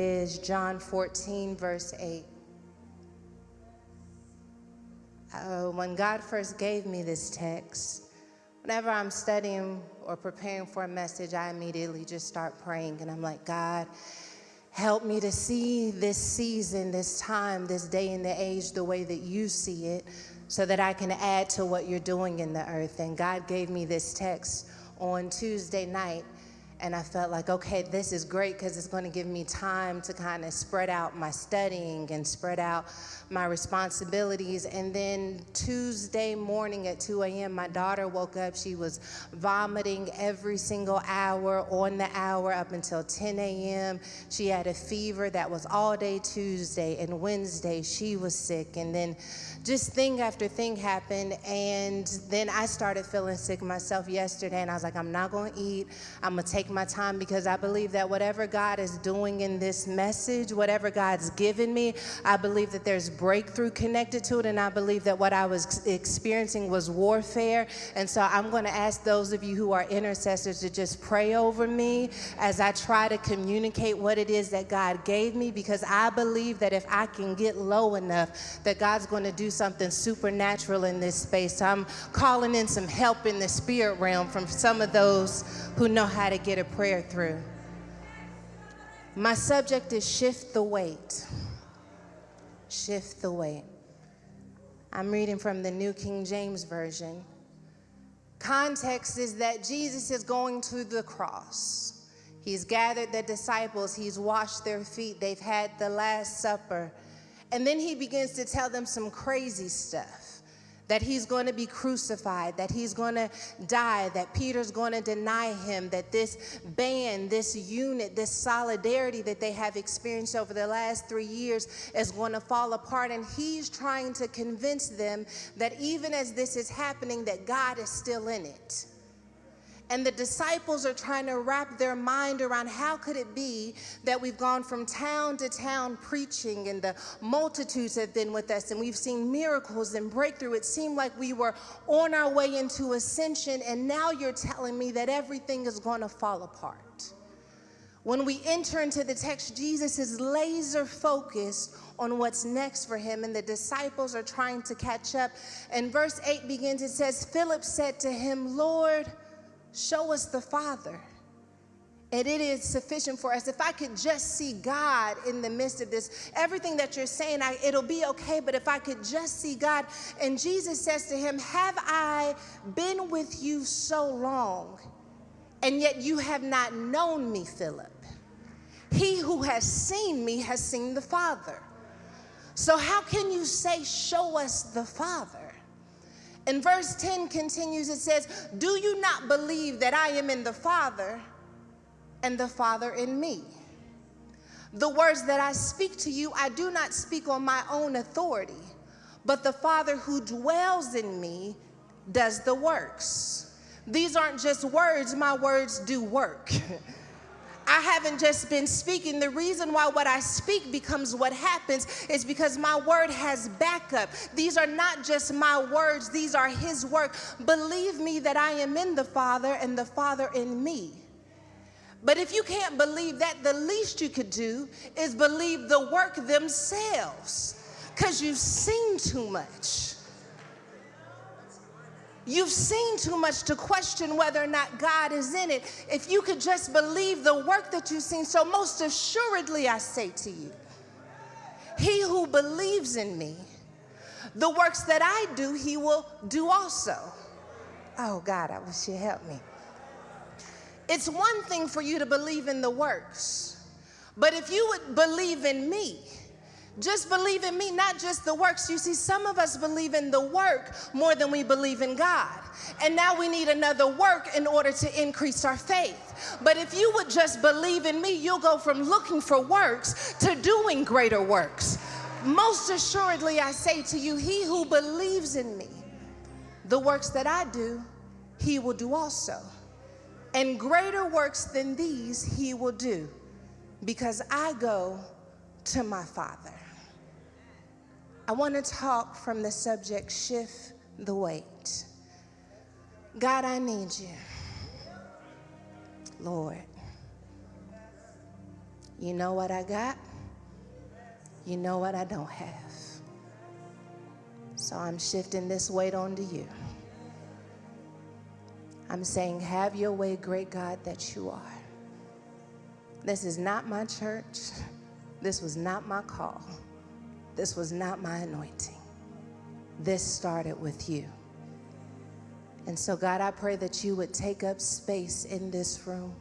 Is John 14, verse 8. When God first gave me this text, whenever I'm studying or preparing for a message, I immediately just start praying. And I'm like, God, help me to see this season, this time, this day and the age the way that you see it, so that I can add to what you're doing in the earth. And God gave me this text on Tuesday night. And I felt like, okay, this is great because it's going to give me time to kind of spread out my studying and spread out my responsibilities. And then Tuesday morning at 2 a.m., my daughter woke up. She was vomiting every single hour, on the hour, up until 10 a.m. She had a fever that was all day Tuesday, and Wednesday she was sick. And then just thing after thing happened. And then I started feeling sick myself yesterday. And I was like, I'm not going to eat. I'm going to take my time, because I believe that whatever God is doing in this message, whatever God's given me, I believe that there's breakthrough connected to it. And I believe that what I was experiencing was warfare. And so I'm going to ask those of you who are intercessors to just pray over me as I try to communicate what it is that God gave me, because I believe that if I can get low enough, that God's going to do something supernatural in this space. So I'm calling in some help in the spirit realm from some of those who know how to get a prayer through. My subject is shift the weight. Shift the weight. I'm reading from the New King James Version. Context is that Jesus is going to the cross. He's gathered the disciples. He's washed their feet. They've had the Last Supper. And then he begins to tell them some crazy stuff. That he's going to be crucified, that he's going to die, that Peter's going to deny him, that this band, this unit, this solidarity that they have experienced over the last 3 years is going to fall apart. And he's trying to convince them that even as this is happening, that God is still in it. And the disciples are trying to wrap their mind around how could it be that we've gone from town to town preaching, and the multitudes have been with us, and we've seen miracles and breakthrough. It seemed like we were on our way into ascension, and now you're telling me that everything is going to fall apart. When we enter into the text, Jesus is laser focused on what's next for him, and the disciples are trying to catch up. And verse 8 begins, it says, Philip said to him, Lord, show us the Father, and it is sufficient for us. If I could just see God in the midst of this, everything that you're saying, it'll be okay, but if I could just see God. And Jesus says to him, have I been with you so long, and yet you have not known me, Philip? He who has seen me has seen the Father. So how can you say, show us the Father? And verse 10 continues, it says, do you not believe that I am in the Father and the Father in me? The words that I speak to you, I do not speak on my own authority, but the Father who dwells in me does the works. These aren't just words, my words do work. I haven't just been speaking. The reason why what I speak becomes what happens is because my word has backup. These are not just my words, these are his work. Believe me that I am in the Father and the Father in me. But if you can't believe that, the least you could do is believe the work themselves, because you've seen too much. You've seen too much to question whether or not God is in it. If you could just believe the work that you've seen. So most assuredly I say to you, he who believes in me, the works that I do, he will do also. Oh God, I wish you'd help me. It's one thing for you to believe in the works, but if you would believe in me, just believe in me, not just the works. You see, some of us believe in the work more than we believe in God. And now we need another work in order to increase our faith. But if you would just believe in me, you'll go from looking for works to doing greater works. Most assuredly, I say to you, he who believes in me, the works that I do, he will do also. And greater works than these he will do, because I go to my Father. I want to talk from the subject, shift the weight. God, I need you. Lord, You know what I got? You know what I don't have. So I'm shifting this weight onto you. I'm saying, have your way, great God that you are. This is not my church. This was not my call. This was not my anointing. This started with you. And so, God, I pray that you would take up space in this room,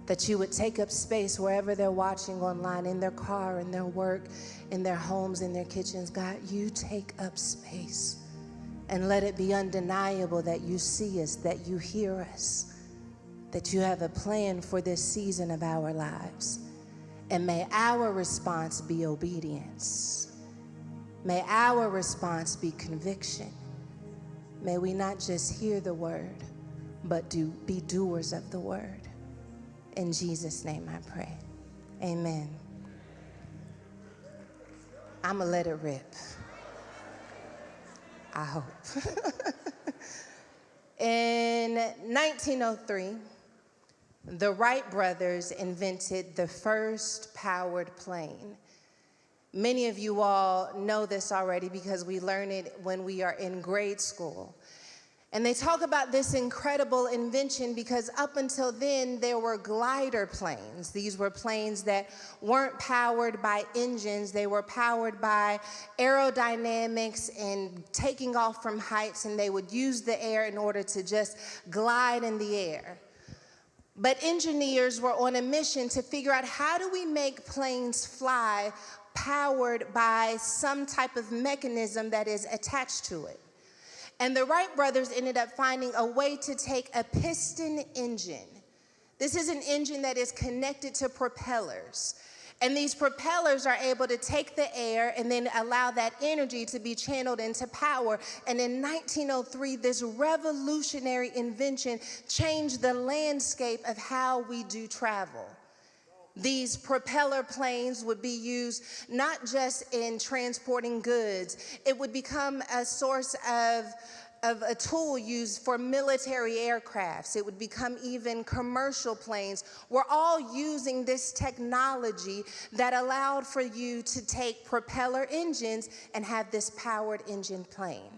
that you would take up space wherever they're watching online, in their car, in their work, in their homes, in their kitchens. God, you take up space and let it be undeniable that you see us, that you hear us, that you have a plan for this season of our lives. And may our response be obedience. May our response be conviction. May we not just hear the word, but be doers of the word. In Jesus' name I pray. Amen. I'm going to let it rip. I hope. In 1903, the Wright brothers invented the first powered plane. Many of you all know this already because we learn it when we are in grade school. And they talk about this incredible invention because up until then, there were glider planes. These were planes that weren't powered by engines. They were powered by aerodynamics and taking off from heights, and they would use the air in order to just glide in the air. But engineers were on a mission to figure out, how do we make planes fly powered by some type of mechanism that is attached to it? And the Wright brothers ended up finding a way to take a piston engine. This is an engine that is connected to propellers. And these propellers are able to take the air and then allow that energy to be channeled into power. And in 1903, this revolutionary invention changed the landscape of how we do travel. These propeller planes would be used not just in transporting goods. It would become a source of a tool used for military aircrafts. It would become even commercial planes. We're all using this technology that allowed for you to take propeller engines and have this powered engine plane.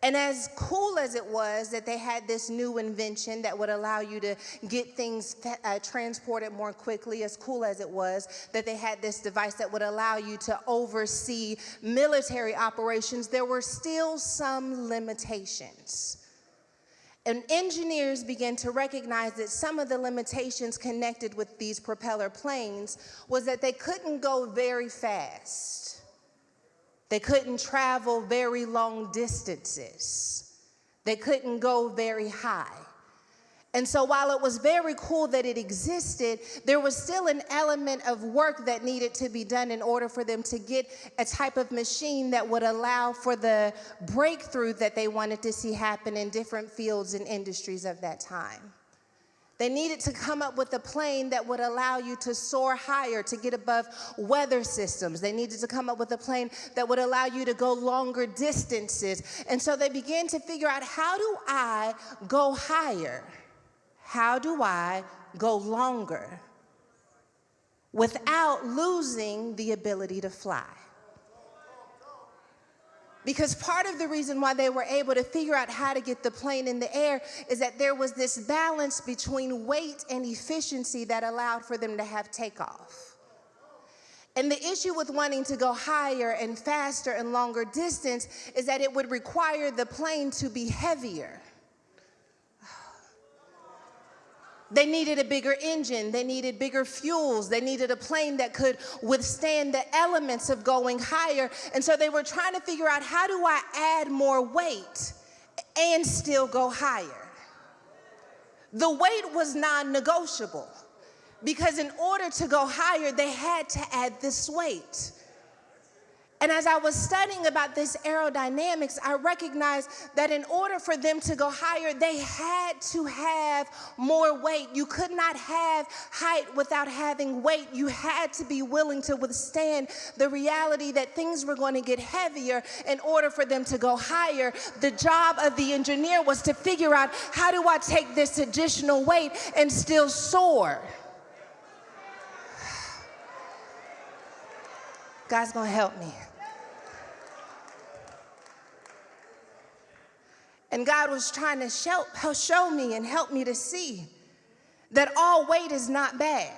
And as cool as it was that they had this new invention that would allow you to get things transported more quickly, as cool as it was that they had this device that would allow you to oversee military operations, there were still some limitations. And engineers began to recognize that some of the limitations connected with these propeller planes was that they couldn't go very fast. They couldn't travel very long distances. They couldn't go very high. And so while it was very cool that it existed, there was still an element of work that needed to be done in order for them to get a type of machine that would allow for the breakthrough that they wanted to see happen in different fields and industries of that time. They needed to come up with a plane that would allow you to soar higher, to get above weather systems. They needed to come up with a plane that would allow you to go longer distances. And so they began to figure out, how do I go higher? How do I go longer without losing the ability to fly? Because part of the reason why they were able to figure out how to get the plane in the air is that there was this balance between weight and efficiency that allowed for them to have takeoff. And the issue with wanting to go higher and faster and longer distance is that it would require the plane to be heavier. They needed a bigger engine. They needed bigger fuels. They needed a plane that could withstand the elements of going higher. And so they were trying to figure out, how do I add more weight and still go higher? The weight was non-negotiable because in order to go higher, they had to add this weight. And as I was studying about this aerodynamics, I recognized that in order for them to go higher, they had to have more weight. You could not have height without having weight. You had to be willing to withstand the reality that things were going to get heavier in order for them to go higher. The job of the engineer was to figure out, how do I take this additional weight and still soar? God's going to help me. And God was trying to show me and help me to see that all weight is not bad.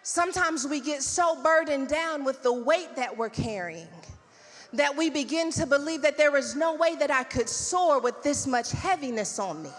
Sometimes we get so burdened down with the weight that we're carrying that we begin to believe that there is no way that I could soar with this much heaviness on me.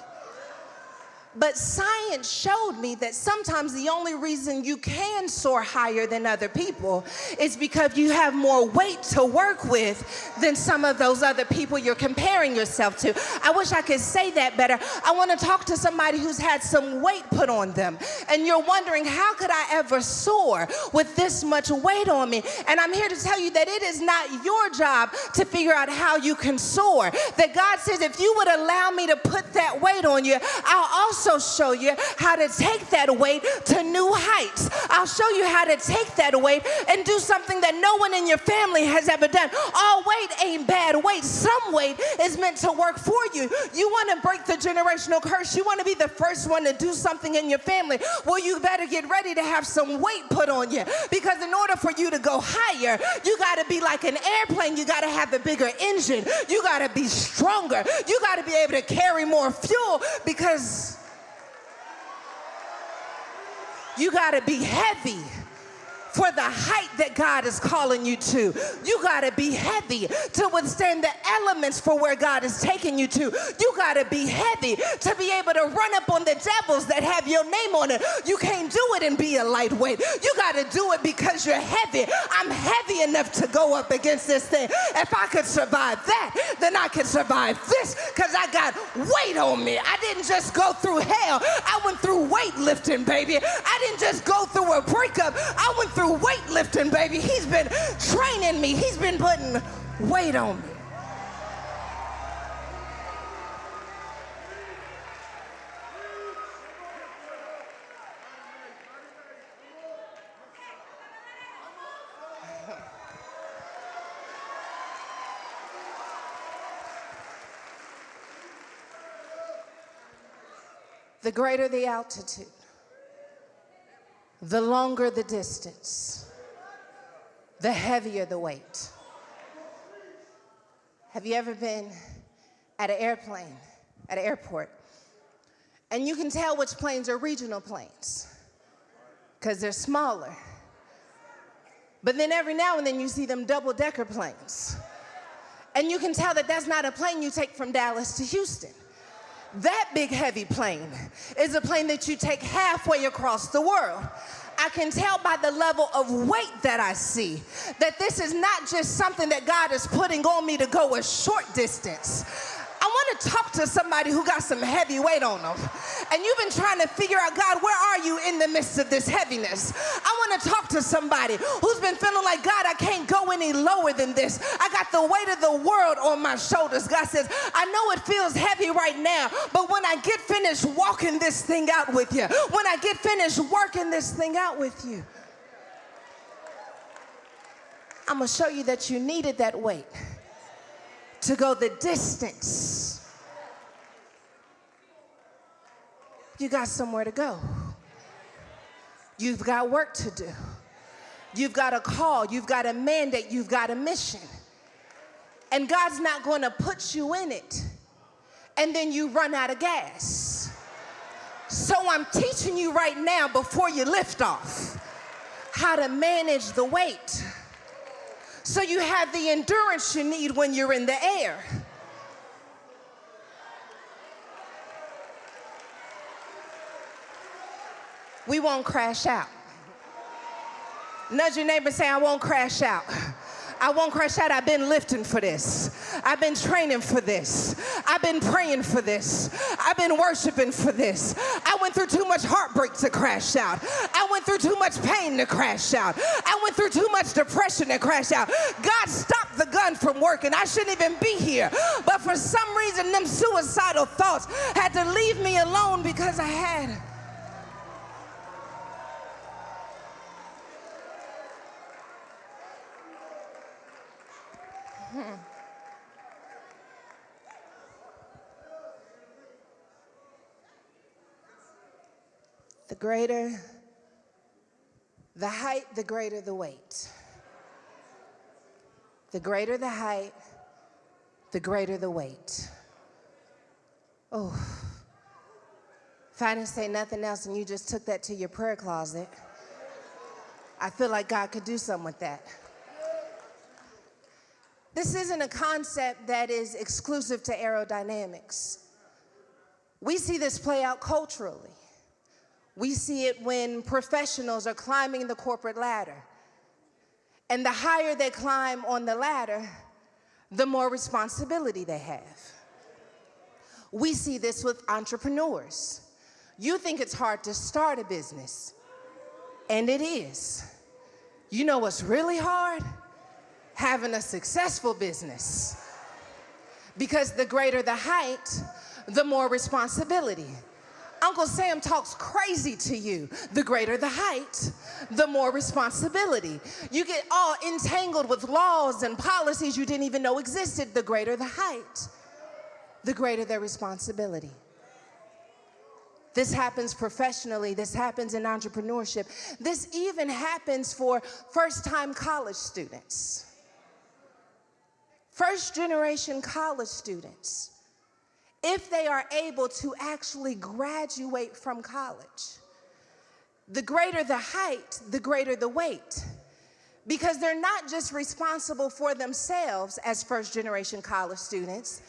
But science showed me that sometimes the only reason you can soar higher than other people is because you have more weight to work with than some of those other people you're comparing yourself to. I wish I could say that better. I want to talk to somebody who's had some weight put on them, and you're wondering, how could I ever soar with this much weight on me? And I'm here to tell you that it is not your job to figure out how you can soar. That God says, if you would allow me to put that weight on you, I'll also show you how to take that weight to new heights. I'll show you how to take that weight and do something that no one in your family has ever done. All weight ain't bad weight. Some weight is meant to work for you. You want to break the generational curse. You want to be the first one to do something in your family. Well, you better get ready to have some weight put on you, because in order for you to go higher, you got to be like an airplane. You got to have a bigger engine. You got to be stronger. You got to be able to carry more fuel, because you got to be heavy for the height that God is calling you to. You got to be heavy to withstand the elements for where God is taking you to. You got to be heavy to be able to run up on the devils that have your name on it. You can't do it and be a lightweight. You got to do it because you're heavy. I'm heavy enough to go up against this thing. If I could survive that, then I can survive this, because I got weight on me. I didn't just go through hell. I went through weightlifting, baby. I didn't just go through a breakup. I went through weightlifting, baby. He's been training me. He's been putting weight on me. The greater the altitude, the longer the distance, the heavier the weight. Have you ever been at an airplane, at an airport, and you can tell which planes are regional planes because they're smaller? But then every now and then you see them double-decker planes, and you can tell that that's not a plane you take from Dallas to Houston. That big heavy plane is a plane that you take halfway across the world. I can tell by the level of weight that I see that this is not just something that God is putting on me to go a short distance. I want to talk to somebody who got some heavy weight on them. And you've been trying to figure out, God, where are you in the midst of this heaviness? I want to talk to somebody who's been feeling like, God, I can't go any lower than this. I got the weight of the world on my shoulders. God says, I know it feels heavy right now, but when I get finished walking this thing out with you, when I get finished working this thing out with you, I'm going to show you that you needed that weight to go the distance. You got somewhere to go. You've got work to do. You've got a call. You've got a mandate. You've got a mission. And God's not going to put you in it and then you run out of gas. So I'm teaching you right now, before you lift off, how to manage the weight, so you have the endurance you need when you're in the air. We won't crash out. Nudge your neighbor and say, I won't crash out. I won't crash out. I've been lifting for this. I've been training for this. I've been praying for this. I've been worshiping for this. I went through too much heartbreak to crash out. I went through too much pain to crash out. I went through too much depression to crash out. God stopped the gun from working. I shouldn't even be here. But for some reason, them suicidal thoughts had to leave me alone because I had the greater The height, the greater the weight. The greater the height, the greater the weight. Oh, if I didn't say nothing else and you just took that to your prayer closet, I feel like God could do something with that. This isn't a concept that is exclusive to aerodynamics. We see this play out culturally. We see it when professionals are climbing the corporate ladder. And the higher they climb on the ladder, the more responsibility they have. We see this with entrepreneurs. You think it's hard to start a business, and it is. You know what's really hard? Having a successful business. Because the greater the height, the more responsibility. Uncle Sam talks crazy to you. The greater the height, the more responsibility. You get all entangled with laws and policies you didn't even know existed. The greater the height, the greater the responsibility. This happens professionally. This happens in entrepreneurship. This even happens for first-time college students. First-generation college students. If they are able to actually graduate from college, the greater the height, the greater the weight. Because they're not just responsible for themselves as first-generation college students,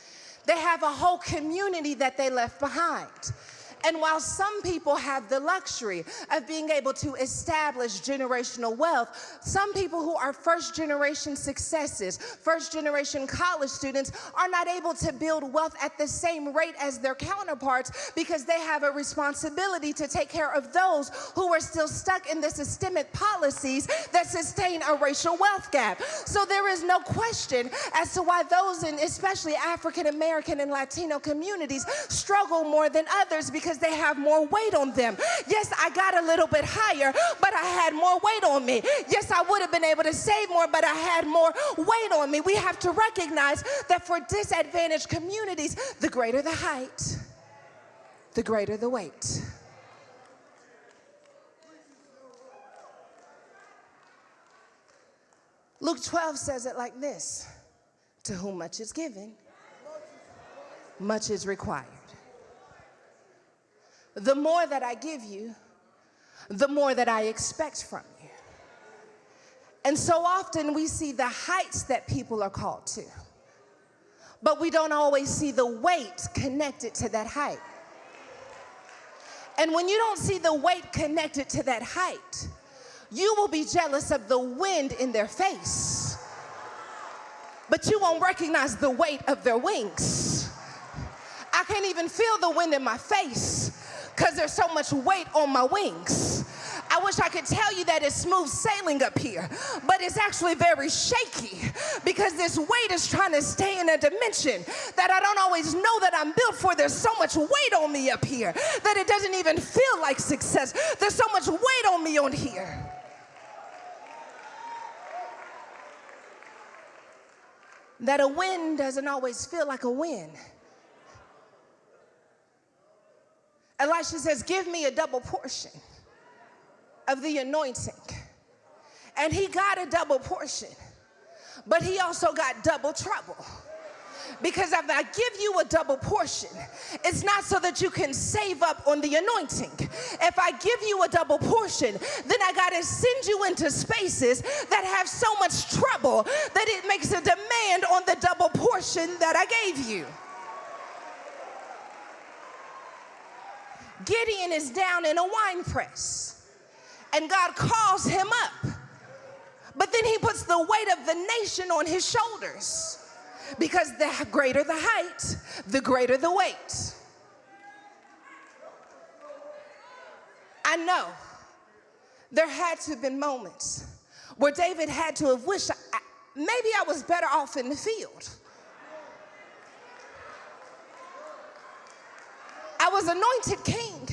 they have a whole community that they left behind. And while some people have the luxury of being able to establish generational wealth, some people who are first-generation successes, first-generation college students, are not able to build wealth at the same rate as their counterparts because they have a responsibility to take care of those who are still stuck in the systemic policies that sustain a racial wealth gap. So there is no question as to why those in especially African American and Latino communities struggle more than others, because they have more weight on them. Yes, I got a little bit higher, but I had more weight on me. Yes, I would have been able to save more, but I had more weight on me. We have to recognize that for disadvantaged communities, the greater the height, the greater the weight. Luke 12 says it like this: to whom much is given, much is required. The more that I give you, the more that I expect from you. And so often we see the heights that people are called to, but we don't always see the weight connected to that height. And when you don't see the weight connected to that height, you will be jealous of the wind in their face, but you won't recognize the weight of their wings. I can't even feel the wind in my face because there's so much weight on my wings. I wish I could tell you that it's smooth sailing up here, but it's actually very shaky because this weight is trying to stay in a dimension that I don't always know that I'm built for. There's so much weight on me up here that it doesn't even feel like success. There's so much weight on me on here. That a win doesn't always feel like a win. Elisha says, give me a double portion of the anointing. And he got a double portion, but he also got double trouble. Because if I give you a double portion, it's not so that you can save up on the anointing. If I give you a double portion, then I got to send you into spaces that have so much trouble that it makes a demand on the double portion that I gave you. Gideon is down in a wine press, and God calls him up. But then he puts the weight of the nation on his shoulders, because the greater the height, the greater the weight. I know there had to have been moments where David had to have wished maybe I was better off in the field. I was anointed king,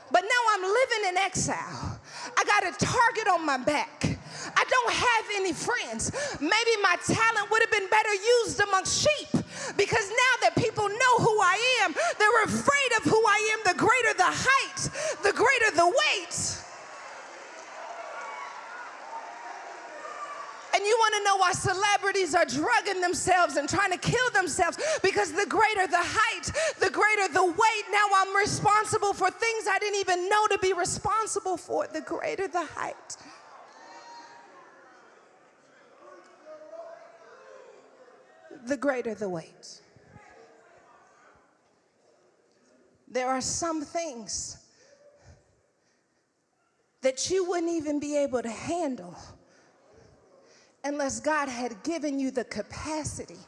but now I'm living in exile. I got a target on my back. I don't have any friends. Maybe my talent would have been better used amongst sheep, because now that people know who I am, they're afraid of who I am. The greater the height, the greater the weight. want to know why celebrities are drugging themselves and trying to kill themselves? Because the greater the height, the greater the weight. Now I'm responsible for things I didn't even know to be responsible for. The greater the height. The greater the weight. There are some things that you wouldn't even be able to handle unless God had given you the capacity.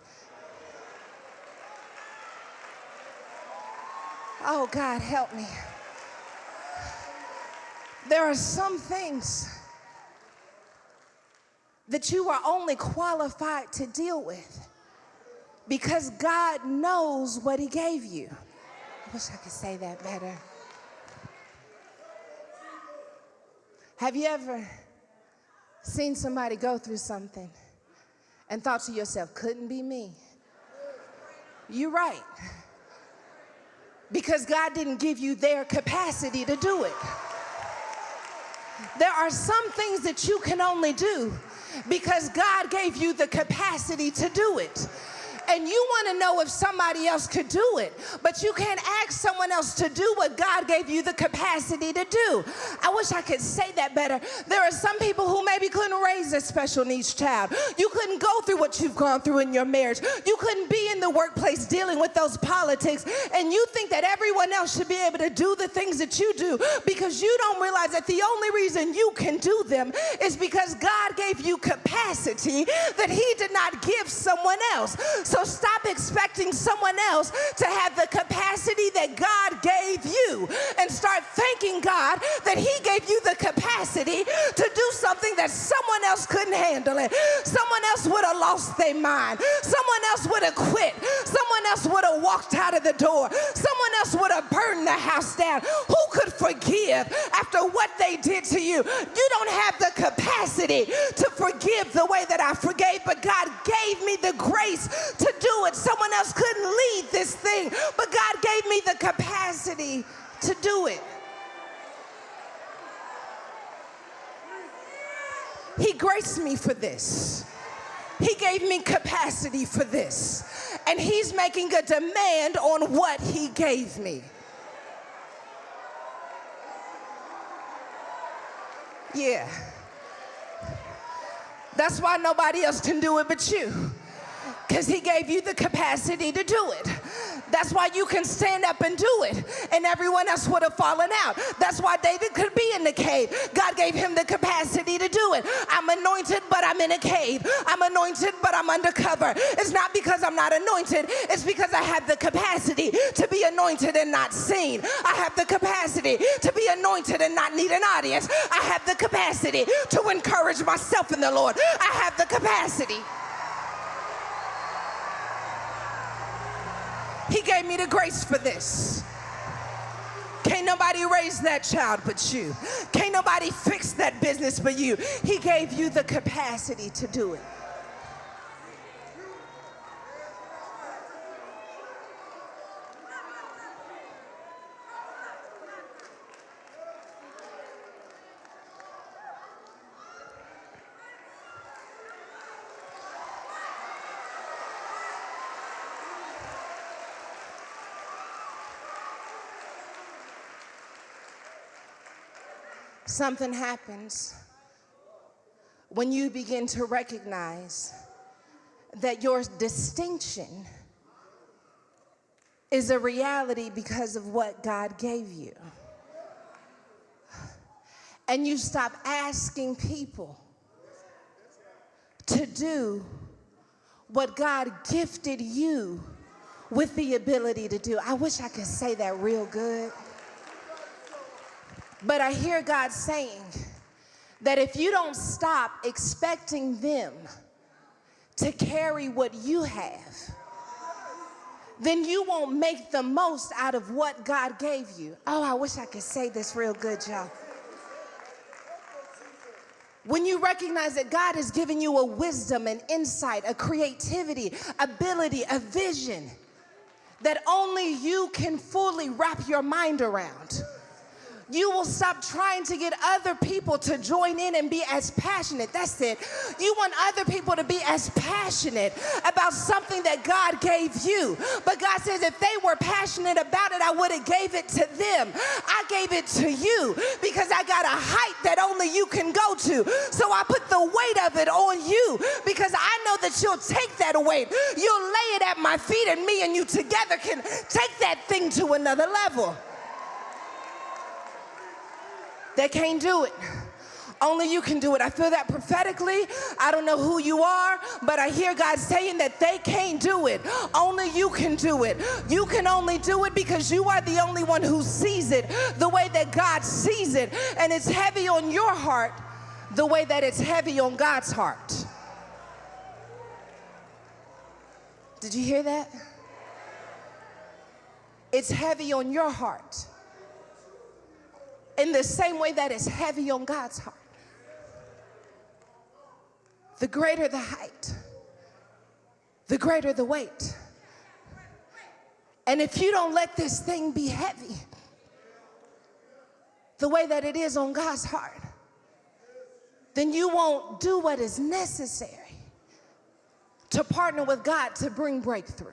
Oh, God, help me. There are some things that you are only qualified to deal with because God knows what He gave you. I wish I could say that better. Have you ever seen somebody go through something and thought to yourself, couldn't be me? You're right. Because God didn't give you their capacity to do it. There are some things that you can only do because God gave you the capacity to do it. And you want to know if somebody else could do it, but you can't ask someone else to do what God gave you the capacity to do. I wish I could say that better. There are some people who maybe couldn't raise a special needs child. You couldn't go through what you've gone through in your marriage. You couldn't be in the workplace dealing with those politics, and you think that everyone else should be able to do the things that you do because you don't realize that the only reason you can do them is because God gave you capacity that He did not give someone else. So stop expecting someone else to have the capacity that God gave you and start thanking God that He gave you the capacity to do something that someone else couldn't handle it. Someone else would have lost their mind. Someone else would have quit. Someone else would have walked out of the door. Someone else would have burned the house down. Who could forgive after what they did to you? You don't have the capacity to forgive the way that I forgave, but God gave me the grace to do it. Someone else couldn't lead this thing, but God gave me the capacity to do it. He graced me for this. He gave me capacity for this. And He's making a demand on what He gave me. Yeah. That's why nobody else can do it but you. Because He gave you the capacity to do it. That's why you can stand up and do it, and everyone else would have fallen out. That's why David could be in the cave. God gave him the capacity to do it. I'm anointed, but I'm in a cave. I'm anointed, but I'm undercover. It's not because I'm not anointed. It's because I have the capacity to be anointed and not seen. I have the capacity to be anointed and not need an audience. I have the capacity to encourage myself in the Lord. I have the capacity. He gave me the grace for this. Can't nobody raise that child but you. Can't nobody fix that business but you. He gave you the capacity to do it. Something happens when you begin to recognize that your distinction is a reality because of what God gave you. And you stop asking people to do what God gifted you with the ability to do. I wish I could say that real good. But I hear God saying that if you don't stop expecting them to carry what you have, then you won't make the most out of what God gave you. Oh, I wish I could say this real good, y'all. When you recognize that God has given you a wisdom, an insight, a creativity, ability, a vision that only you can fully wrap your mind around, You will stop trying to get other people to join in and be as passionate. That's it. You want other people to be as passionate about something that God gave you. But God says if they were passionate about it, I would have gave it to them. I gave it to you because I got a height that only you can go to. So I put the weight of it on you because I know that you'll take that weight. You'll lay it at my feet, and me and you together can take that thing to another level. They can't do it. Only you can do it. I feel that prophetically. I don't know who you are, but I hear God saying that they can't do it. Only you can do it. You can only do it because you are the only one who sees it the way that God sees it. And it's heavy on your heart the way that it's heavy on God's heart. Did you hear that? It's heavy on your heart in the same way that it's heavy on God's heart. The greater the height, the greater the weight. And if you don't let this thing be heavy the way that it is on God's heart, then you won't do what is necessary to partner with God to bring breakthrough.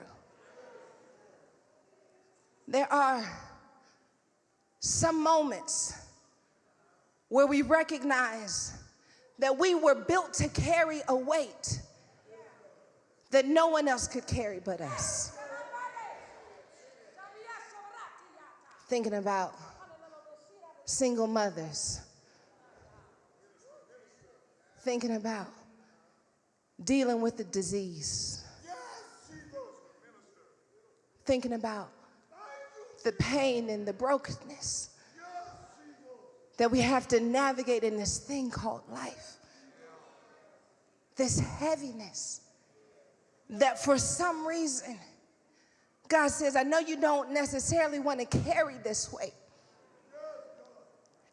There are some moments where we recognize that we were built to carry a weight that no one else could carry but us. Thinking about single mothers. Thinking about dealing with the disease. Thinking about the pain and the brokenness that we have to navigate in this thing called life. This heaviness that for some reason, God says, I know you don't necessarily want to carry this weight.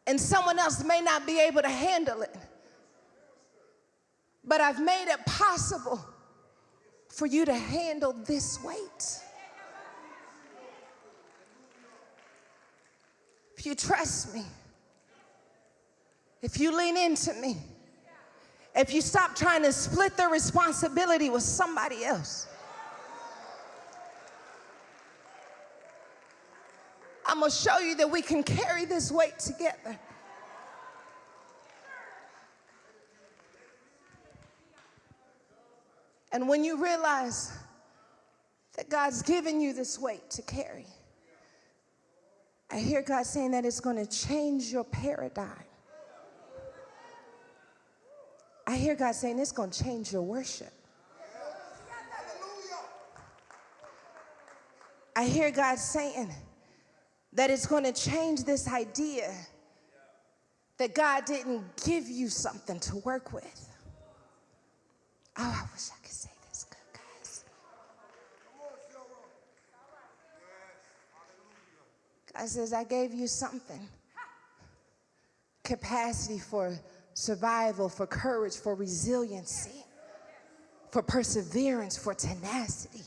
And someone else may not be able to handle it. But I've made it possible for you to handle this weight. If you trust me, if you lean into me, if you stop trying to split the responsibility with somebody else, I'm going to show you that we can carry this weight together. And when you realize that God's given you this weight to carry, I hear God saying that it's going to change your paradigm. I hear God saying it's going to change your worship. I hear God saying that it's going to change this idea that God didn't give you something to work with. Oh, I wish I could say this good, guys. God says, I gave you something. Capacity for survival, for courage, for resiliency, for perseverance, for tenacity.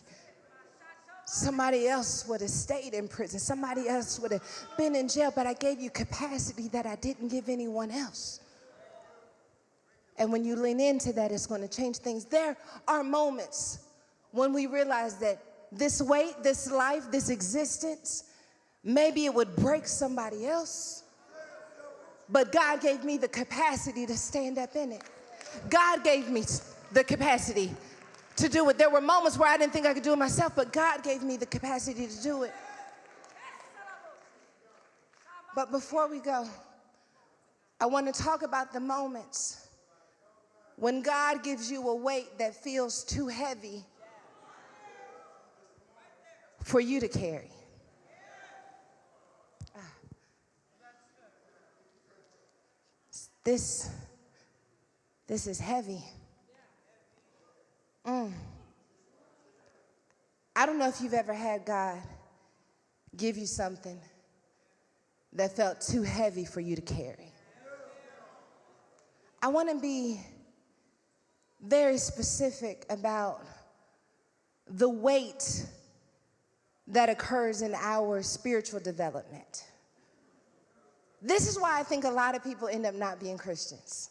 Somebody else would have stayed in prison. Somebody else would have been in jail, but I gave you capacity that I didn't give anyone else. And when you lean into that, it's going to change things. There are moments when we realize that this weight, this life, this existence, maybe it would break somebody else, but God gave me the capacity to stand up in it. God gave me the capacity to do it. There were moments where I didn't think I could do it myself, but God gave me the capacity to do it. But before we go, I want to talk about the moments when God gives you a weight that feels too heavy for you to carry. This is heavy. I don't know if you've ever had God give you something that felt too heavy for you to carry. I want to be very specific about the weight that occurs in our spiritual development. This is why I think a lot of people end up not being Christians.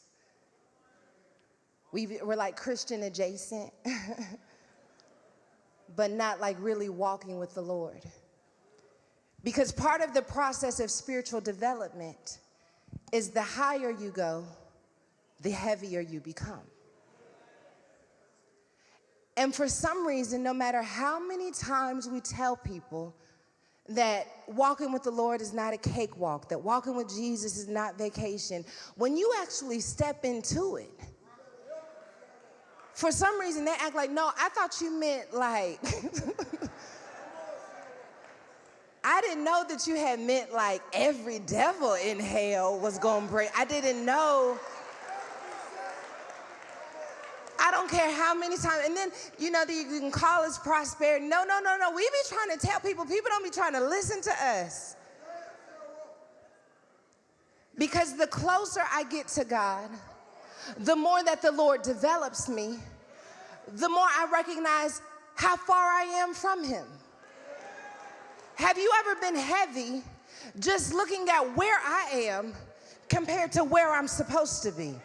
We're like Christian adjacent, but not like really walking with the Lord. Because part of the process of spiritual development is the higher you go, the heavier you become. And for some reason, no matter how many times we tell people that walking with the Lord is not a cakewalk, that walking with Jesus is not vacation, when you actually step into it, for some reason they act like, no, I thought you meant like, I didn't know that you had meant like every devil in hell was gonna break. I didn't know. I don't care how many times. And then, you can call us prosperity. No. We be trying to tell people don't be trying to listen to us. Because the closer I get to God, the more that the Lord develops me, the more I recognize how far I am from him. Have you ever been heavy just looking at where I am compared to where I'm supposed to be?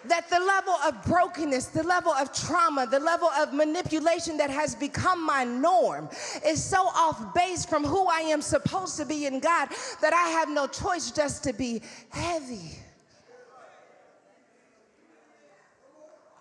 That the level of brokenness, the level of trauma, the level of manipulation that has become my norm is so off base from who I am supposed to be in God that I have no choice just to be heavy.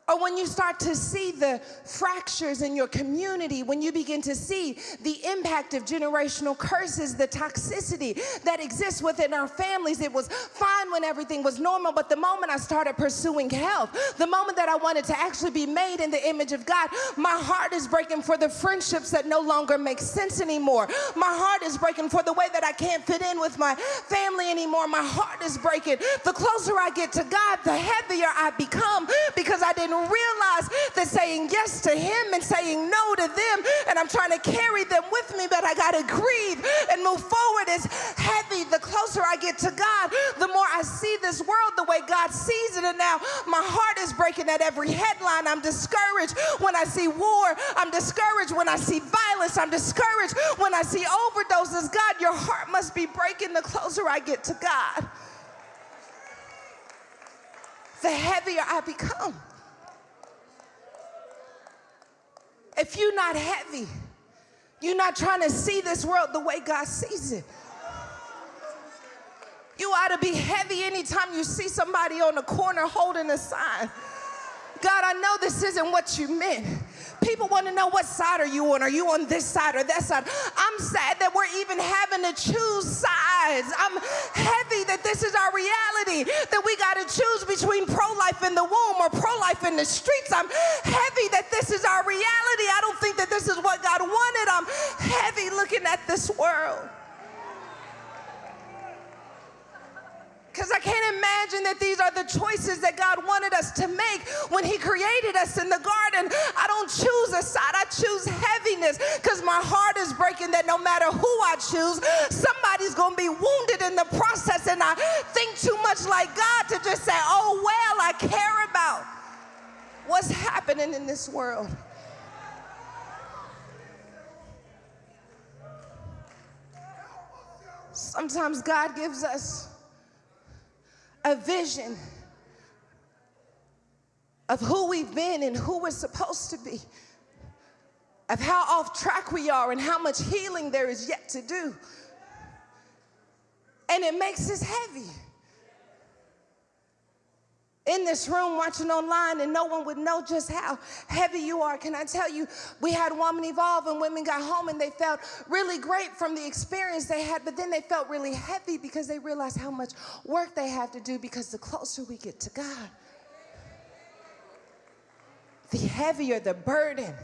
Or when you start to see the fractures in your community, when you begin to see the impact of generational curses, the toxicity that exists within our families. It was fine when everything was normal, but the moment I started pursuing health, the moment that I wanted to actually be made in the image of God, my heart is breaking for the friendships that no longer make sense anymore. My heart is breaking for the way that I can't fit in with my family anymore. My heart is breaking. The closer I get to God, the heavier I become, because I didn't realize that saying yes to him and saying no to them, and I'm trying to carry them with me, but I got to grieve and move forward, is heavy. The closer I get to God, the more I see this world the way God sees it. And now my heart is breaking at every headline. I'm discouraged when I see war. I'm discouraged when I see violence. I'm discouraged when I see overdoses. God, your heart must be breaking the closer I get to God. The heavier I become. If you're not heavy, you're not trying to see this world the way God sees it. You ought to be heavy anytime you see somebody on the corner holding a sign. God, I know this isn't what you meant. People want to know, what side are you on? Are you on this side or that side? I'm sad that we're even having to choose sides. I'm heavy that this is our reality, that we got to choose between pro-life in the womb or pro-life in the streets. I'm heavy that this is our reality. I don't think that this is what God wanted. I'm heavy looking at this world. Because I can't imagine that these are the choices that God wanted us to make when he created us in the garden. I don't choose a side. I choose heaviness because my heart is breaking that no matter who I choose, somebody's going to be wounded in the process. And I think too much like God to just say, oh, well, I care about what's happening in this world. Sometimes God gives us a vision of who we've been and who we're supposed to be, of how off track we are and how much healing there is yet to do. And it makes us heavy. In this room, watching online, and no one would know just how heavy you are. Can I tell you, we had Woman Evolve, and women got home and they felt really great from the experience they had, but then they felt really heavy because they realized how much work they have to do, because the closer we get to God, the heavier the burden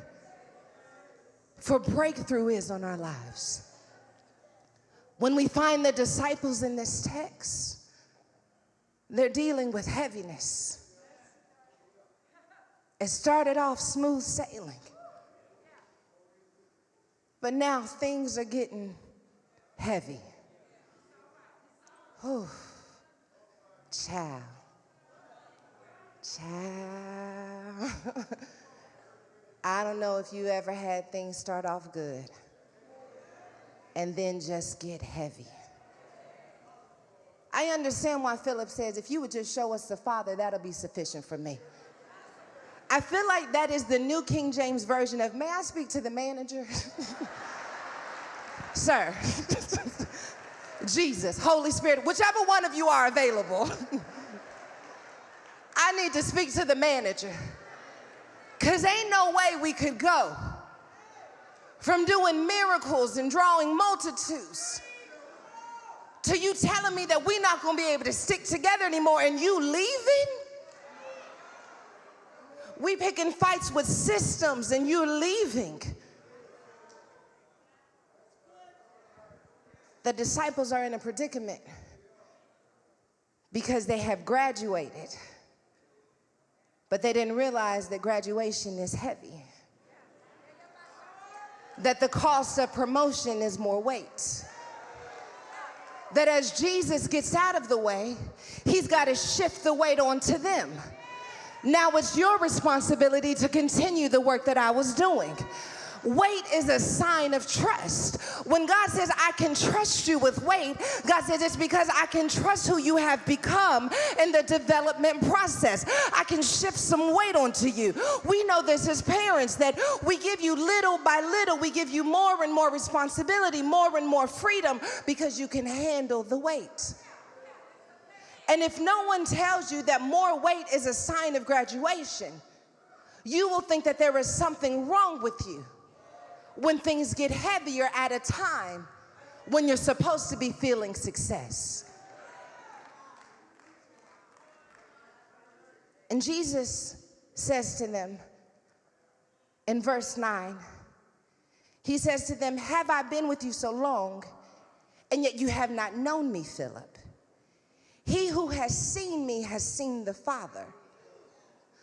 for breakthrough is on our lives. When we find the disciples in this text, they're dealing with heaviness. It started off smooth sailing, but now things are getting heavy. Oh, child. I don't know if you ever had things start off good and then just get heavy. I understand why Philip says, if you would just show us the Father, that'll be sufficient for me. I feel like that is the New King James Version of, may I speak to the manager? Sir, Jesus, Holy Spirit, whichever one of you are available, I need to speak to the manager. Because ain't no way we could go from doing miracles and drawing multitudes to you telling me that we're not going to be able to stick together anymore and you leaving? We picking fights with systems and you're leaving. The disciples are in a predicament because they have graduated, but they didn't realize that graduation is heavy, that the cost of promotion is more weight, that as Jesus gets out of the way, he's got to shift the weight onto them. Now it's your responsibility to continue the work that I was doing. Weight is a sign of trust. When God says, I can trust you with weight, God says it's because I can trust who you have become in the development process. I can shift some weight onto you. We know this as parents, that we give you little by little, we give you more and more responsibility, more and more freedom, because you can handle the weight. And if no one tells you that more weight is a sign of graduation, you will think that there is something wrong with you when things get heavier at a time when you're supposed to be feeling success. And Jesus says to them in verse 9, he says to them, have I been with you so long, and yet you have not known me, Philip? He who has seen me has seen the Father.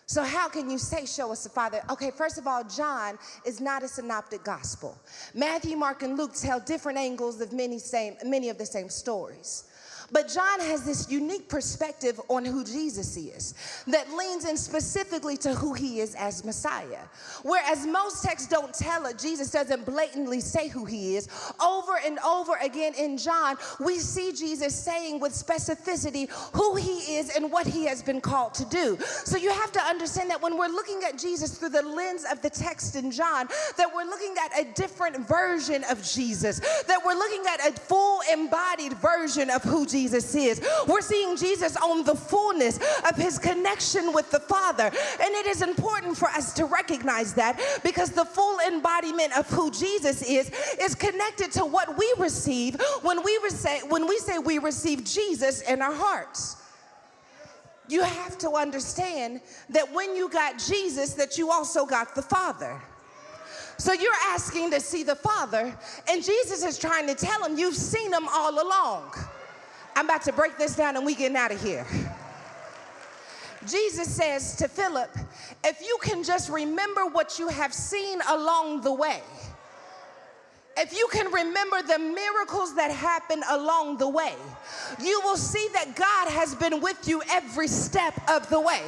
So how can you say, show us the Father? Okay, first of all, John is not a synoptic gospel. Matthew, Mark, and Luke tell different angles of many of the same stories. But John has this unique perspective on who Jesus is that leans in specifically to who he is as Messiah. Whereas most texts don't tell it, Jesus doesn't blatantly say who he is. Over and over again in John, we see Jesus saying with specificity who he is and what he has been called to do. So you have to understand that when we're looking at Jesus through the lens of the text in John, that we're looking at a different version of Jesus, that we're looking at a full embodied version of who Jesus is. We're seeing Jesus on the fullness of his connection with the Father. And it is important for us to recognize that, because the full embodiment of who Jesus is connected to what we receive when we say we receive Jesus in our hearts. You have to understand that when you got Jesus, that you also got the Father. So you're asking to see the Father, and Jesus is trying to tell him, you've seen him all along. I'm about to break this down and we getting out of here. Jesus says to Philip, if you can just remember what you have seen along the way, if you can remember the miracles that happened along the way, you will see that God has been with you every step of the way.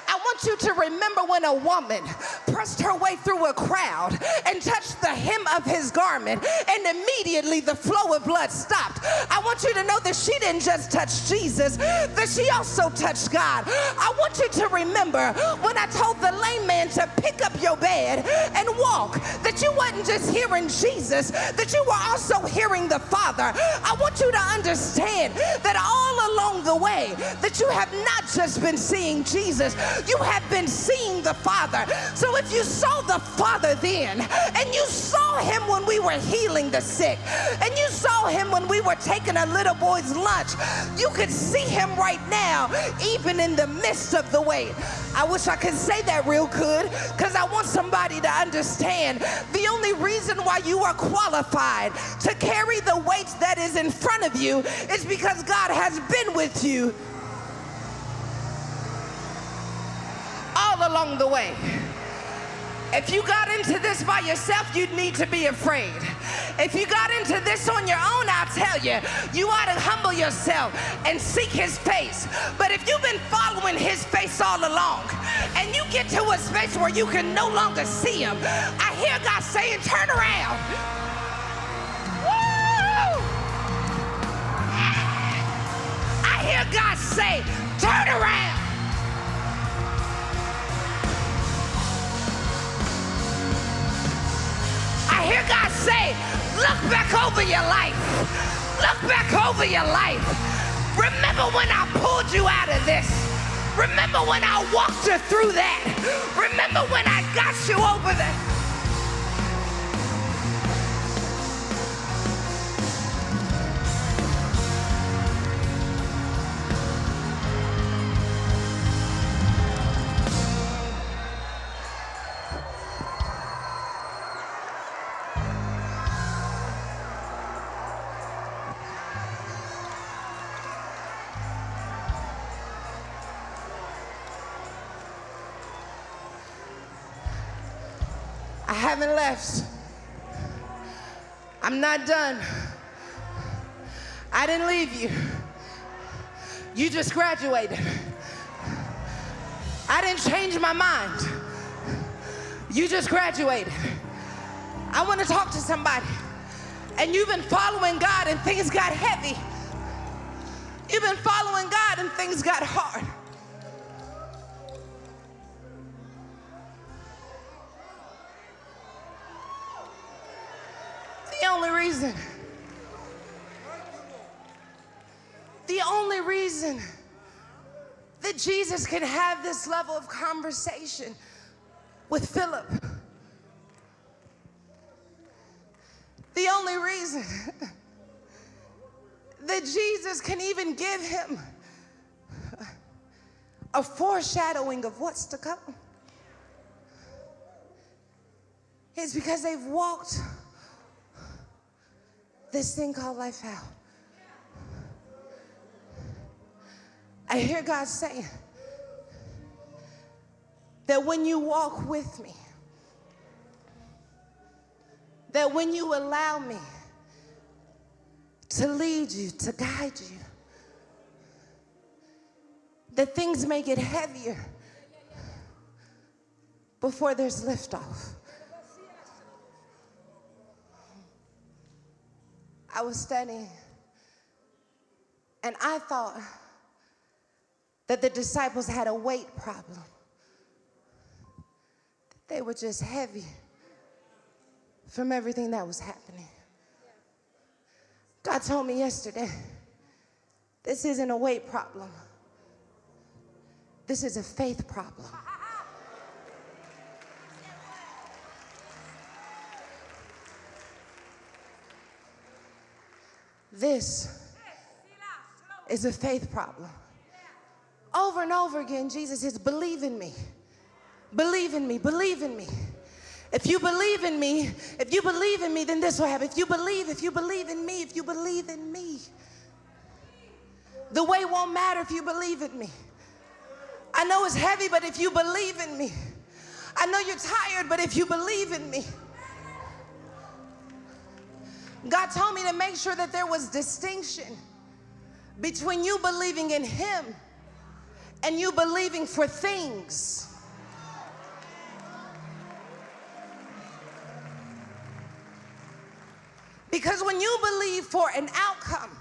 I want you to remember when a woman pressed her way through a crowd and touched the hem of his garment, and immediately the flow of blood stopped. I want you to know that she didn't just touch Jesus, that she also touched God. I want you to remember when I told the lame man to pick up your bed and walk, that you wasn't just hearing Jesus, that you were also hearing the Father. I want you to understand that all along the way, that you have not just been seeing Jesus, you have been seeing the Father. So if you saw the Father then, and you saw him when we were healing the sick, and you saw him when we were taking a little boy's lunch, you could see him right now, even in the midst of the wait. I wish I could say that real good, because I want somebody to understand the only reason why you are qualified to carry the weight that is in front of you is because God has been with you all along the way. If you got into this by yourself, you'd need to be afraid. If you got into this on your own, I'll tell you, you ought to humble yourself and seek his face. But if you've been following his face all along, and you get to a space where you can no longer see him, I hear God saying, turn around. Woo! I God say, turn around. I hear God say, look back over your life. Look back over your life. Remember when I pulled you out of this. Remember when I walked you through that. Remember when I got you over that. I haven't left. I'm not done. I didn't leave you. You just graduated. I didn't change my mind. You just graduated. I want to talk to somebody. And you've been following God and things got heavy. You've been following God and things got hard. The only reason that Jesus can have this level of conversation with Philip, the only reason that Jesus can even give him a foreshadowing of what's to come is because they've walked this thing called life out. I hear God saying that when you walk with me, that when you allow me to lead you, to guide you, that things may get heavier before there's liftoff. I was studying, and I thought that the disciples had a weight problem. They were just heavy from everything that was happening. God told me yesterday, this isn't a weight problem. This is a faith problem. This is a faith problem. Over and over again, Jesus says, believe in me. Believe in me. Believe in me. If you believe in me, then this will happen. If you believe in me, if you believe in me, the way won't matter if you believe in me. I know it's heavy, but if you believe in me. I know you're tired, but if you believe in me. God told me to make sure that there was distinction between you believing in him and you believing for things. Because when you believe for an outcome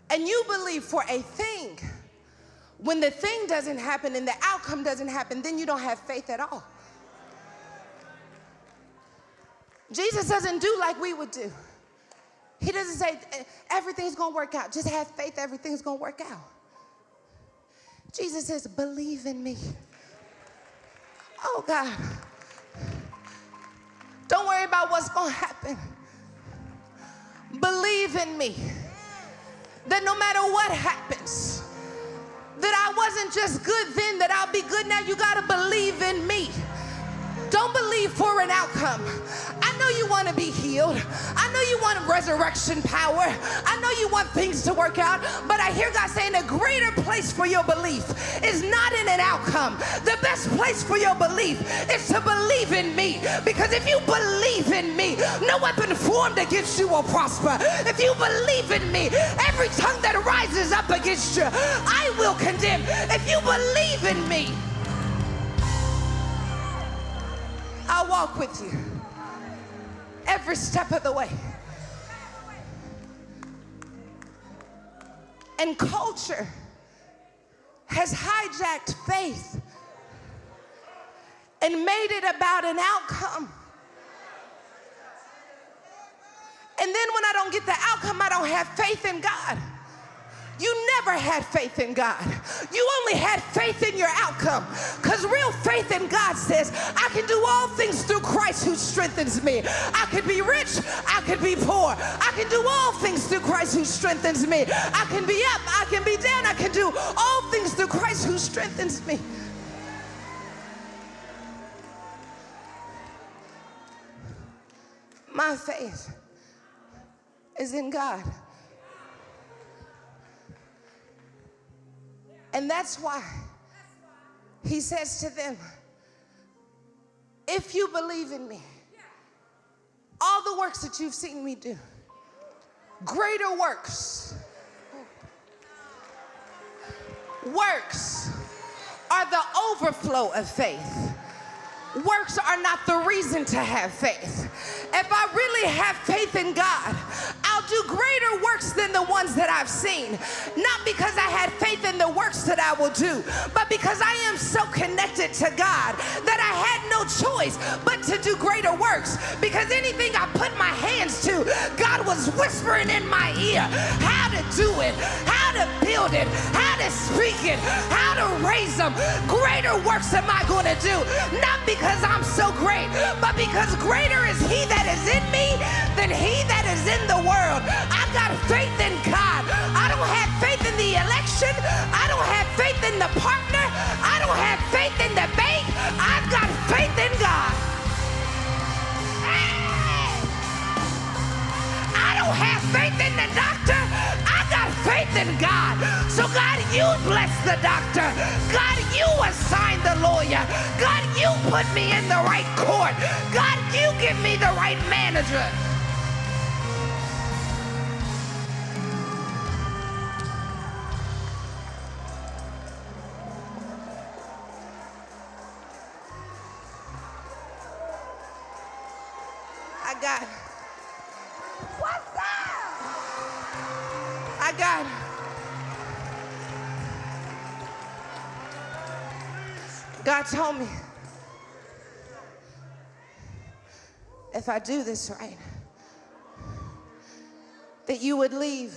and you believe for a thing, when the thing doesn't happen and the outcome doesn't happen, then you don't have faith at all. Jesus doesn't do like we would do. He doesn't say everything's gonna work out. Just have faith, everything's gonna work out. Jesus says, believe in me. Oh God. Don't worry about what's gonna happen. Believe in me. That no matter what happens, that I wasn't just good then, that I'll be good now. You gotta believe in me. Don't believe for an outcome. I know you want to be healed. I know you want resurrection power. I know you want things to work out. But I hear God saying a greater place for your belief is not in an outcome. The best place for your belief is to believe in me. Because if you believe in me, no weapon formed against you will prosper. If you believe in me, every tongue that rises up against you, I will condemn. If you believe in me, I'll walk with you every step of the way. And culture has hijacked faith and made it about an outcome. And then when I don't get the outcome, I don't have faith in God. You never had faith in God. You only had faith in your outcome. Because real faith in God says, I can do all things through Christ who strengthens me. I could be rich, I could be poor. I can do all things through Christ who strengthens me. I can be up, I can be down. I can do all things through Christ who strengthens me. My faith is in God. And that's why he says to them, if you believe in me, all the works that you've seen me do, greater works are the overflow of faith. Works are not the reason to have faith. If I really have faith in God, I'll do greater works than the ones that I've seen. Not because I had faith in the works that I will do, but because I am so connected to God that I had no choice but to do greater works. Because anything I put my hands to, God was whispering in my ear how to do it, how to build it, how to speak it, how to raise them. Greater works am I going to do, not because I'm so great, but because greater is he that is in me than he that is in the world. I've got faith in God. I don't have faith in the election. I don't have faith in the partner. I don't have faith in the bank. I've got faith in God. Hey! I don't have faith in the doctor. I got faith in God. So God, you bless the doctor. God, you assign the lawyer. God, you put me in the right court. God, you give me the right manager. God told me, if I do this right, that you would leave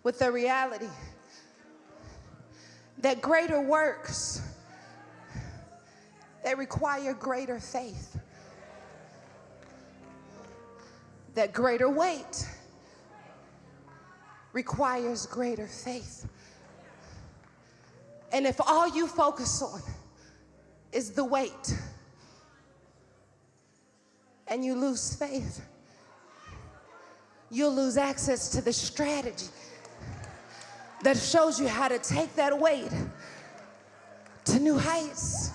with the reality that greater works, they require greater faith, that greater weight requires greater faith. And if all you focus on is the weight and you lose faith, you'll lose access to the strategy that shows you how to take that weight to new heights.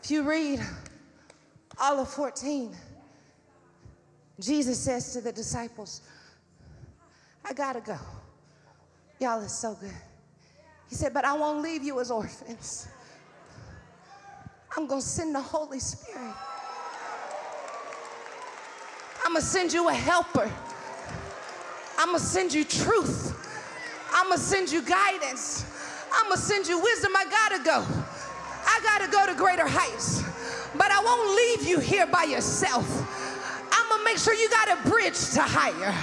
If you read all of 14, Jesus says to the disciples, I gotta go. Y'all are so good. He said, but I won't leave you as orphans. I'm going to send the Holy Spirit. I'm going to send you a helper. I'm going to send you truth. I'm going to send you guidance. I'm going to send you wisdom. I got to go. I got to go to greater heights. But I won't leave you here by yourself. I'm gonna make sure you got a bridge to higher.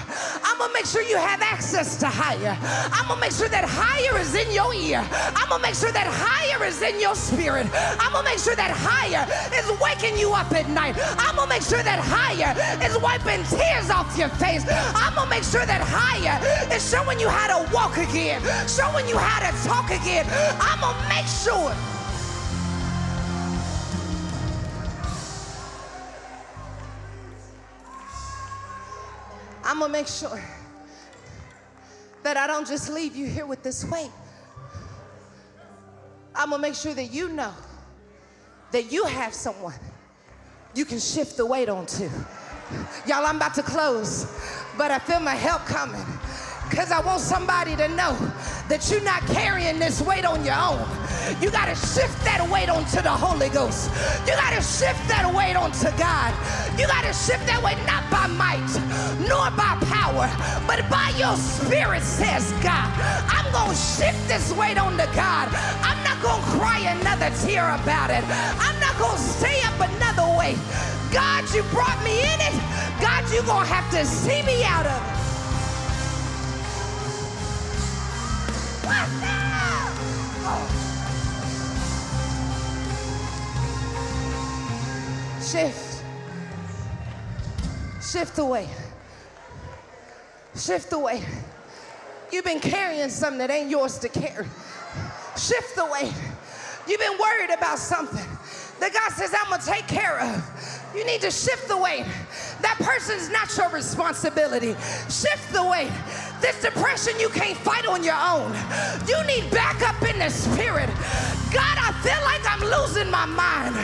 I'm gonna make sure you have access to higher. I'm gonna make sure that higher is in your ear. I'm gonna make sure that higher is in your spirit. I'm gonna make sure that higher is waking you up at night. I'm gonna make sure that higher is wiping tears off your face. I'm gonna make sure that higher is showing you how to walk again, showing you how to talk again. I'm gonna make sure. I'm gonna make sure that I don't just leave you here with this weight. I'm gonna make sure that you know that you have someone you can shift the weight onto. Y'all, I'm about to close, but I feel my help coming. Because I want somebody to know that you're not carrying this weight on your own. You got to shift that weight onto the Holy Ghost. You got to shift that weight onto God. You got to shift that weight not by might nor by power, but by your spirit, says God. I'm going to shift this weight onto God. I'm not going to cry another tear about it. I'm not going to stay up another way. God, you brought me in it. God, you're going to have to see me out of it. Shift. Shift the weight. Shift the weight. You've been carrying something that ain't yours to carry. Shift the weight. You've been worried about something that God says, I'm going to take care of. You need to shift the weight. That person's not your responsibility. Shift the weight. This depression you can't fight on your own. You need backup in the spirit. God, I feel like I'm losing my mind.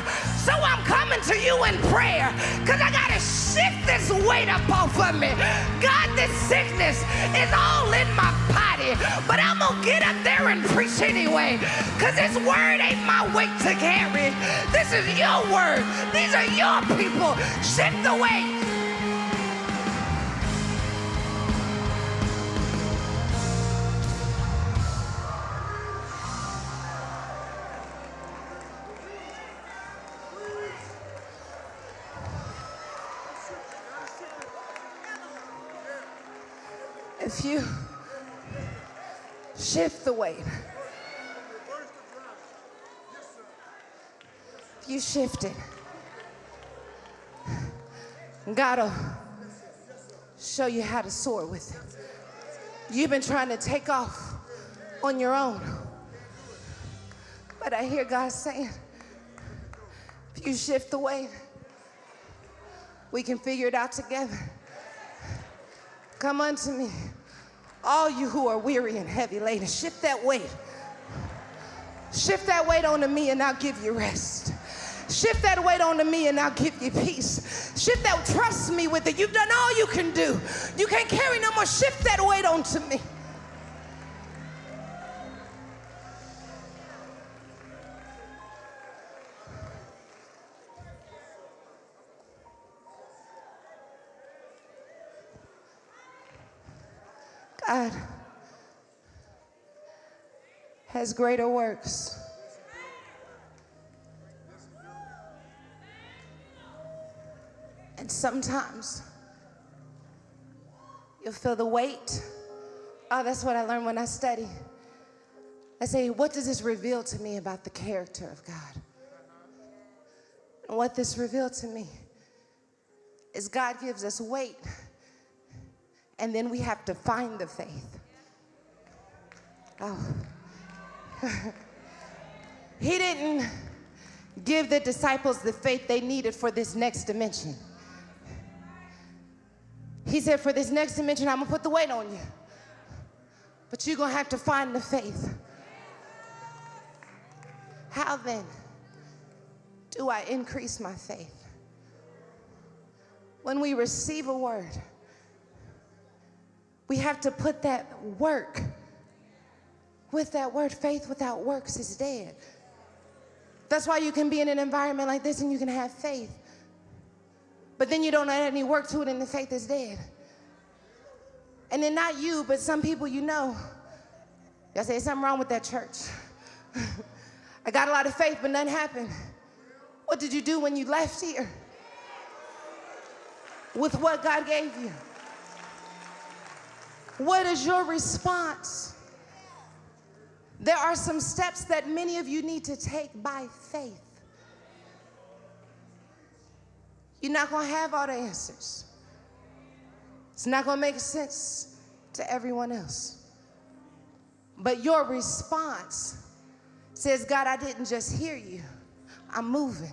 So I'm coming to you in prayer because I got to shift this weight up off of me. God, this sickness is all in my body, but I'm going to get up there and preach anyway because this word ain't my weight to carry. This is your word. These are your people. Shift the weight. If you shift the weight, if you shift it, God will show you how to soar with it. You've been trying to take off on your own, but I hear God saying, if you shift the weight, we can figure it out together. Come unto me, all you who are weary and heavy laden. Shift that weight. Shift that weight onto me and I'll give you rest. Shift that weight onto me and I'll give you peace. Shift that, trust me with it. You've done all you can do. You can't carry no more. Shift that weight onto me. God has greater works. And sometimes you'll feel the weight. Oh, that's what I learned when I study. I say, what does this reveal to me about the character of God? And what this revealed to me is God gives us weight. And then we have to find the faith. Oh. He didn't give the disciples the faith they needed for this next dimension. He said, for this next dimension, I'm going to put the weight on you. But you're going to have to find the faith. How then do I increase my faith? When we receive a word, we have to put that work with that word. Faith without works is dead. That's why you can be in an environment like this and you can have faith. But then you don't add any work to it and the faith is dead. And then not you, but some people you know. Y'all say, something wrong with that church. I got a lot of faith, but nothing happened. What did you do when you left here? With what God gave you? What is your response? There are some steps that many of you need to take by faith. You're not going to have all the answers. It's not going to make sense to everyone else. But your response says, God, I didn't just hear you. I'm moving.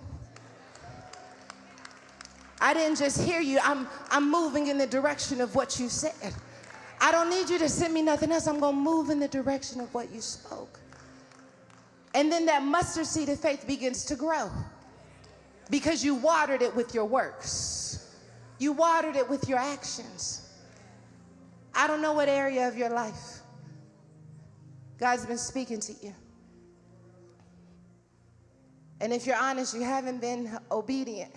I didn't just hear you. I'm moving in the direction of what you said. I don't need you to send me nothing else. I'm going to move in the direction of what you spoke. And then that mustard seed of faith begins to grow because you watered it with your works. You watered it with your actions. I don't know what area of your life God's been speaking to you. And if you're honest, you haven't been obedient.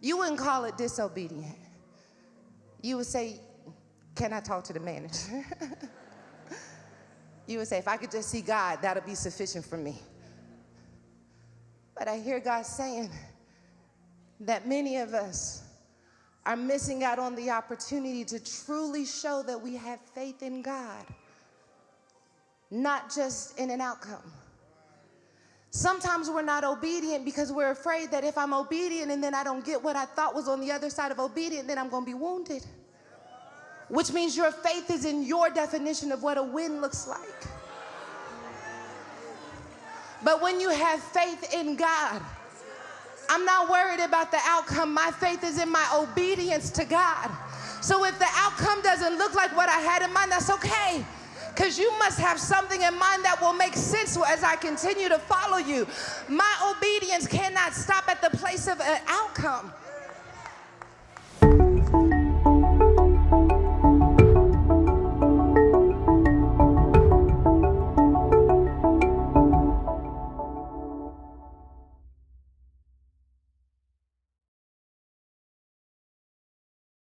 You wouldn't call it disobedient. You would say, can I talk to the manager? You would say, if I could just see God, that'll be sufficient for me. But I hear God saying that many of us are missing out on the opportunity to truly show that we have faith in God, not just in an outcome. Sometimes we're not obedient because we're afraid that if I'm obedient and then I don't get what I thought was on the other side of obedient, then I'm going to be wounded. Which means your faith is in your definition of what a win looks like. But when you have faith in God, I'm not worried about the outcome. My faith is in my obedience to God. So if the outcome doesn't look like what I had in mind, that's okay. Because you must have something in mind that will make sense as I continue to follow you. My obedience cannot stop at the place of an outcome.